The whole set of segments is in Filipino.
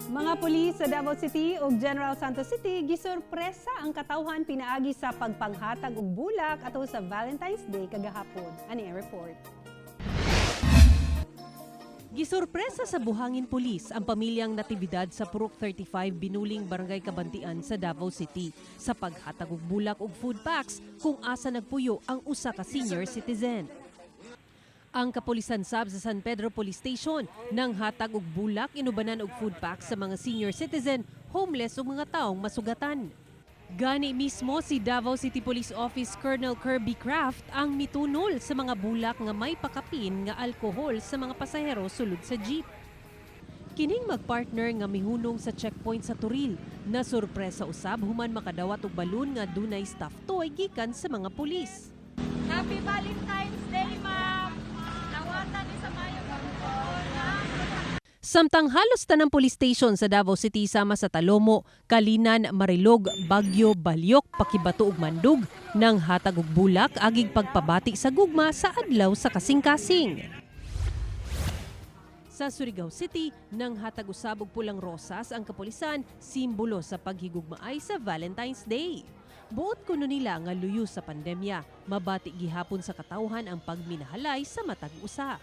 Mga pulis sa Davao City ug General Santos City gisurpresa ang katawhan pinaagi sa pagpanghatag og bulak atol sa Valentine's Day kagahapon. Ani ang report. Gisurpresa sa buhangin pulis ang pamilyang Natividad sa Purok 35 Binuling Barangay Kabantian sa Davao City sa paghatag og bulak ug food packs kung asa nagpuyo ang usa ka senior citizen. Ang kapulisan sab sa San Pedro Police Station nang hatag og bulak inubanan og food packs sa mga senior citizen, homeless ug mga taong masugatan. Gani mismo si Davao City Police Office Colonel Kirby Craft ang mitunol sa mga bulak nga may pakapin nga alkohol sa mga pasahero sulod sa jeep. Kining magpartner nga mihunong sa checkpoint sa Turil na sorpresa usab human makadawat og balon nga dunay stuffed toy gikan sa mga pulis. Happy Valentine's Day, ma'am! Nawatan ni sa mayo Samtang halos tanang police station sa Davao City sama sa Talomo, Kalinan, Marilog, Baguio, Balyok, Pakibato ug Mandug nang hatag og bulak agig pagpabati sa gugma sa adlaw sa kasing-kasing. Sa Surigao City, nang hatag usab og pulang rosas ang kapulisan, simbolo sa paghigugmaay sa Valentine's Day. Buot kuno nila nga luyo sa pandemya, mabati gihapon sa katawhan ang pagminahalay sa matag usa.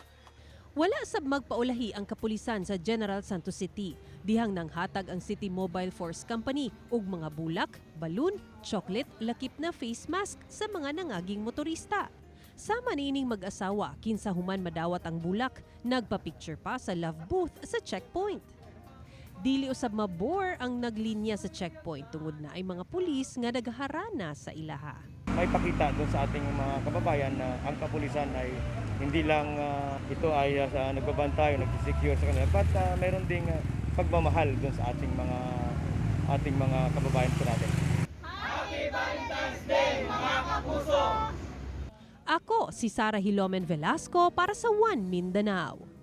Wala sab magpaulahi ang kapulisan sa General Santos City. Dihang nanghatag ang City Mobile Force Company og mga bulak, balon, chocolate, lakip na face mask sa mga nangaging motorista. Sama niining mag-asawa kinsa human madawat ang bulak, nagpa-picture pa sa love booth sa checkpoint. Dili usab mabore ang naglinya sa checkpoint tungod na ay mga pulis nga nagharana sa ilaha. May pakita doon sa ating mga kababayan na ang kapulisan ay hindi lang ito ay nagbabantay o nag-secure sa kanila, but mayroon ding pagmamahal doon sa ating mga kababayan po natin. Happy Valentine's Day, mga kapuso! Ako si Sarah Hilomen Velasco para sa One Mindanao.